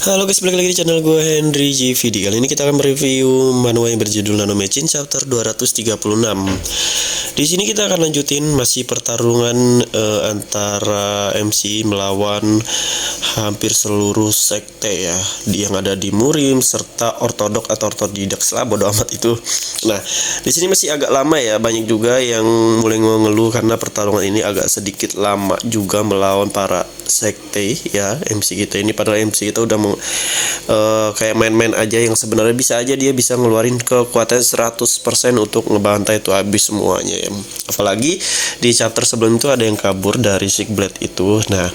Halo guys, balik lagi di channel gue Henry GVD. Kali ini kita akan mereview manhwa yang berjudul Nano Machine chapter 236. Di sini kita akan lanjutin masih pertarungan antara MC melawan hampir seluruh sekte ya, yang ada di Murim serta ortodok atau ortodidak lah, bodo amat itu. Nah, di sini masih agak lama ya, banyak juga yang mulai ngeluh karena pertarungan ini agak sedikit lama juga melawan para sekte ya. MC kita ini, padahal MC kita udah mau kayak main-main aja, yang sebenarnya bisa aja dia bisa ngeluarin kekuatan 100% untuk ngebantai itu habis semuanya ya. Apalagi di chapter sebelum itu ada yang kabur dari Sigblade itu. Nah,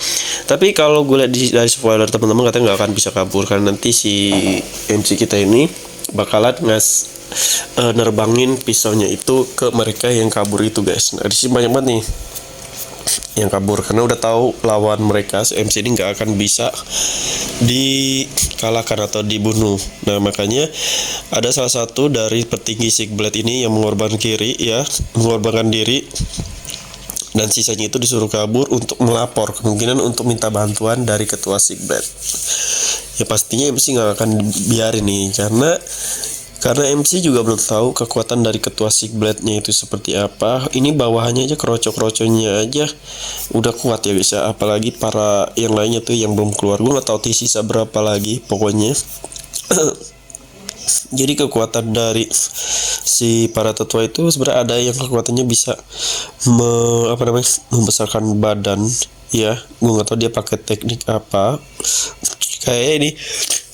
tapi kalau gue lihat dari spoiler teman-teman katanya nggak akan bisa kabur karena nanti si MC kita ini bakalan nerbangin pisaunya itu ke mereka yang kabur itu guys. Nah, di sini banyak banget nih yang kabur karena udah tahu lawan mereka MC ini nggak akan bisa dikalahkan atau dibunuh. Nah, makanya ada salah satu dari petinggi Sigblade ini yang mengorbankan diri, dan sisanya itu disuruh kabur untuk melapor, kemungkinan untuk minta bantuan dari ketua Sigblade. Ya pastinya MC nggak akan biarin nih, karena MC juga belum tahu kekuatan dari ketua Sigblade-nya itu seperti apa. Ini bawahannya aja, kerocok-kerocoknya aja udah kuat ya guys ya. Apalagi para yang lainnya tuh yang belum keluar. Gue nggak tahu sisa berapa lagi pokoknya. Jadi kekuatan dari si para tetua itu sebenarnya ada yang kekuatannya bisa membesarkan badan ya. Gue nggak tahu dia pakai teknik apa. Kayak ini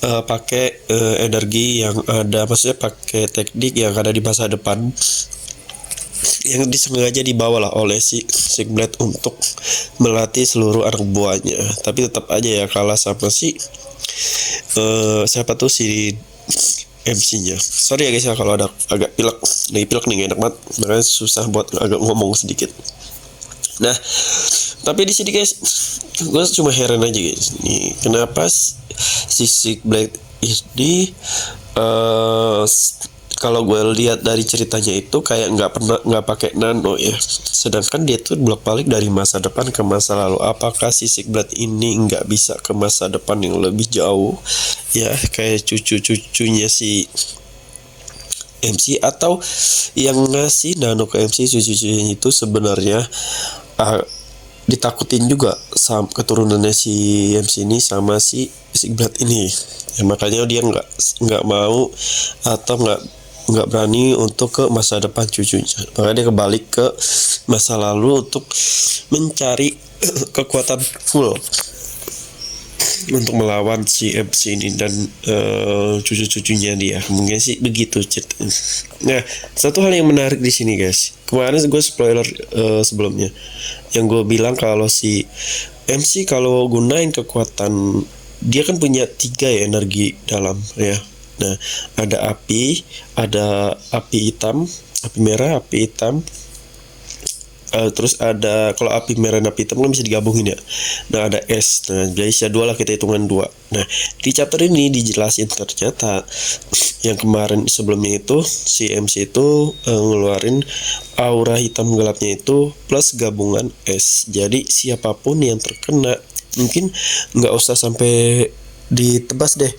pakai energi yang ada, maksudnya pakai teknik yang ada di masa depan yang disengaja dibawa lah oleh si Sigblade untuk melatih seluruh anak buahnya. Tapi tetap aja ya kalah sama si siapa tuh, si MC-nya. Sorry ya guys ya kalau ada agak pilek nih gak enak banget, makanya susah buat agak ngomong sedikit. Nah, tapi di sini guys, gue cuma heran aja guys, nih kenapa si Sigblade ini kalau gue lihat dari ceritanya itu kayak nggak pakai nano ya, sedangkan dia tuh bolak balik dari masa depan ke masa lalu. Apakah si Sigblade ini nggak bisa ke masa depan yang lebih jauh ya, kayak cucu-cucunya si MC, atau yang ngasih nano ke MC cucu-cucunya itu sebenarnya ditakutin juga sama keturunannya si MC ini sama si Sigblade ini ya, makanya dia nggak mau atau nggak berani untuk ke masa depan cucunya, makanya dia kebalik ke masa lalu untuk mencari kekuatan full untuk melawan si MC ini dan cucu-cucunya dia. Mungkin sih begitu ceritanya. Nah, satu hal yang menarik di sini guys, kemarin gue spoiler sebelumnya yang gue bilang kalau si MC kalau gunain kekuatan, dia kan punya 3 ya energi dalam ya. Nah, ada api hitam, api merah, api hitam. Terus ada, kalau api merah dan api hitam kan bisa digabungin ya. Nah, ada es. Nah, jadi bisa 2 lah, kita hitungan 2. Nah, di chapter ini dijelasin ternyata yang kemarin sebelumnya itu si MC itu ngeluarin aura hitam gelapnya itu plus gabungan es. Jadi siapapun yang terkena, mungkin nggak usah sampai ditebas deh,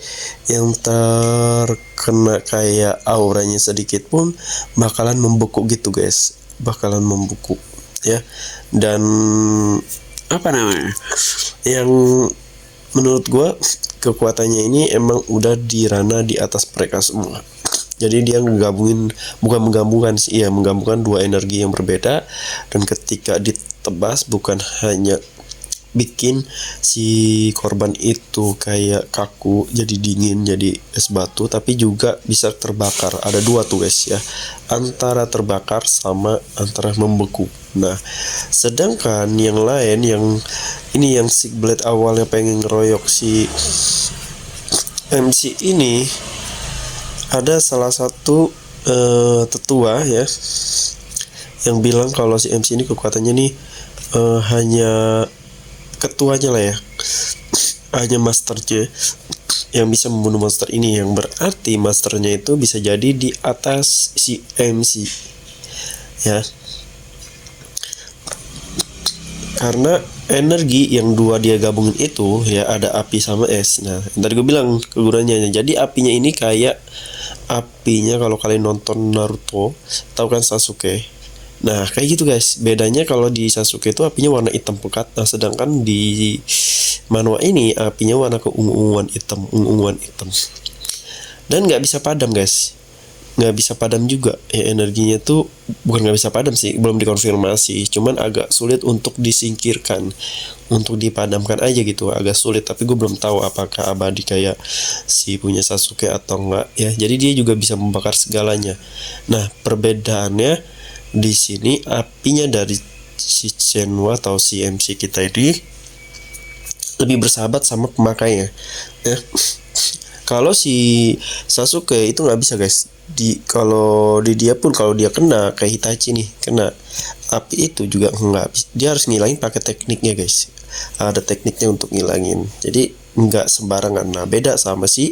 yang terkena kayak auranya sedikit pun bakalan membeku gitu guys, bakalan membeku ya. Dan apa namanya, yang menurut gue kekuatannya ini emang udah di ranah di atas mereka semua. Jadi dia menggabungkan 2 energi yang berbeda, dan ketika ditebas bukan hanya bikin si korban itu kayak kaku, jadi dingin, jadi es batu, tapi juga bisa terbakar. Ada 2 tuh guys ya, antara terbakar sama antara membeku. Nah, sedangkan yang lain, yang Sigblade awalnya pengen ngeroyok si MC ini, ada salah satu tetua ya yang bilang kalau si MC ini kekuatannya nih hanya ketuanya lah ya, hanya masternya yang bisa membunuh monster ini, yang berarti masternya itu bisa jadi di atas si MC ya. karena energi yang dua dia gabungin itu ya ada api sama es. Nah, tadi gue bilang kegunaannya. Jadi apinya ini kayak apinya kalau kalian nonton Naruto, tahu kan Sasuke. Nah, kayak gitu guys. Bedanya kalau di Sasuke itu apinya warna hitam pekat. Nah, sedangkan di manhwa ini apinya warna keunguan hitam, unguan hitam. Dan nggak bisa padam guys, nggak bisa padam juga ya, energinya tuh bukan nggak bisa padam sih, belum dikonfirmasi, cuman agak sulit untuk disingkirkan, untuk dipadamkan aja gitu, agak sulit. Tapi gue belum tahu apakah abadi kayak si punya Sasuke atau enggak ya. Jadi dia juga bisa membakar segalanya. Nah, perbedaannya di sini apinya dari si Shenhua atau si MC kita ini lebih bersahabat sama pemakainya ya. Kalau si Sasuke itu nggak bisa guys. Kalau di dia pun kalau dia kena kayak Itachi nih, kena api itu juga nggak bisa. Dia harus ngilangin pakai tekniknya guys. Ada tekniknya untuk ngilangin. Jadi nggak sembarangan. Nah, beda sama si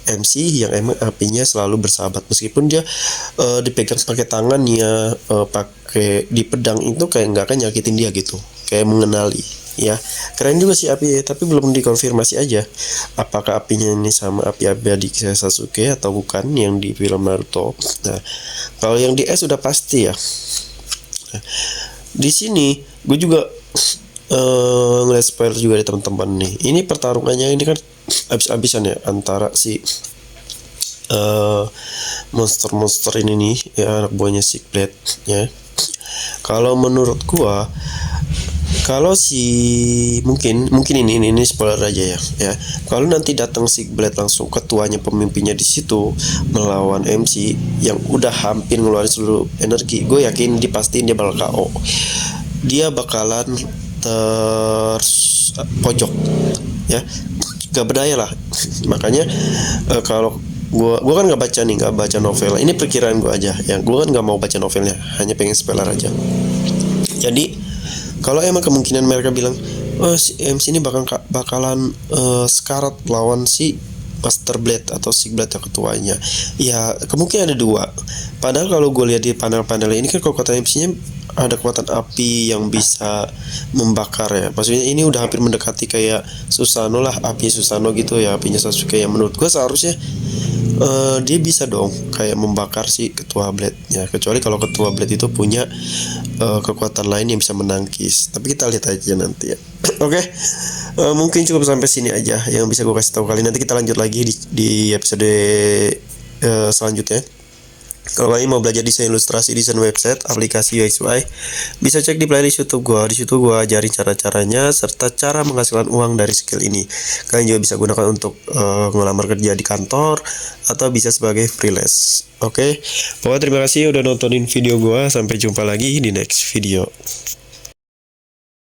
MC yang emang apinya selalu bersahabat, meskipun dia dipegang pakai tangannya, pakai di pedang itu kayak nggak akan nyakitin dia gitu, kayak mengenali. Ya, keren juga sih api, tapi belum dikonfirmasi aja apakah apinya ini sama api abadi Sasuke atau bukan yang di film Naruto. Nah, kalau yang di S sudah pasti ya. Nah, di sini gue juga ngeliat spoiler juga di teman-teman nih. Ini pertarungannya ini kan habis-habisan ya antara si monster-monster ini nih ya, anak buahnya Sickblade ya. Kalau menurut gua, kalau si mungkin ini spoiler aja ya. Kalau nanti datang Sickblade langsung ketuanya, pemimpinnya di situ melawan MC yang udah hampir ngeluarin seluruh energi, gue yakin dipastiin dia bakal KO. Dia bakalan terpojok ya, gak berdaya lah. Makanya kalau gua kan nggak baca novel. Ini perkiraan gue aja ya. Gue kan nggak mau baca novelnya, hanya pengen spoiler aja. Jadi kalau emang kemungkinan mereka bilang si MC ini bakalan sekarat lawan si Master Blade atau Sickblade yang ketuanya, ya kemungkinan ada dua. Padahal kalau gue lihat di panel-panel ini kan kekuatan MC-nya ada kekuatan api yang bisa membakar ya. Maksudnya ini udah hampir mendekati kayak Susanoo lah, api Susanoo gitu ya, apinya Sasuke. Yang menurut gue seharusnya dia bisa dong kayak membakar si ketua Blade ya, kecuali kalau ketua Blade itu punya kekuatan lain yang bisa menangkis. Tapi kita lihat aja nanti ya. Oke, mungkin cukup sampai sini aja yang bisa gue kasih tahu kali. Nanti kita lanjut lagi di episode selanjutnya. Kalau kalian mau belajar desain ilustrasi, desain website, aplikasi UX UI, bisa cek di playlist YouTube gua. Di situ gua ajarin cara-caranya serta cara menghasilkan uang dari skill ini. Kalian juga bisa gunakan untuk ngelamar kerja di kantor atau bisa sebagai freelance. Oke. Pokoknya terima kasih udah nontonin video gua. Sampai jumpa lagi di next video.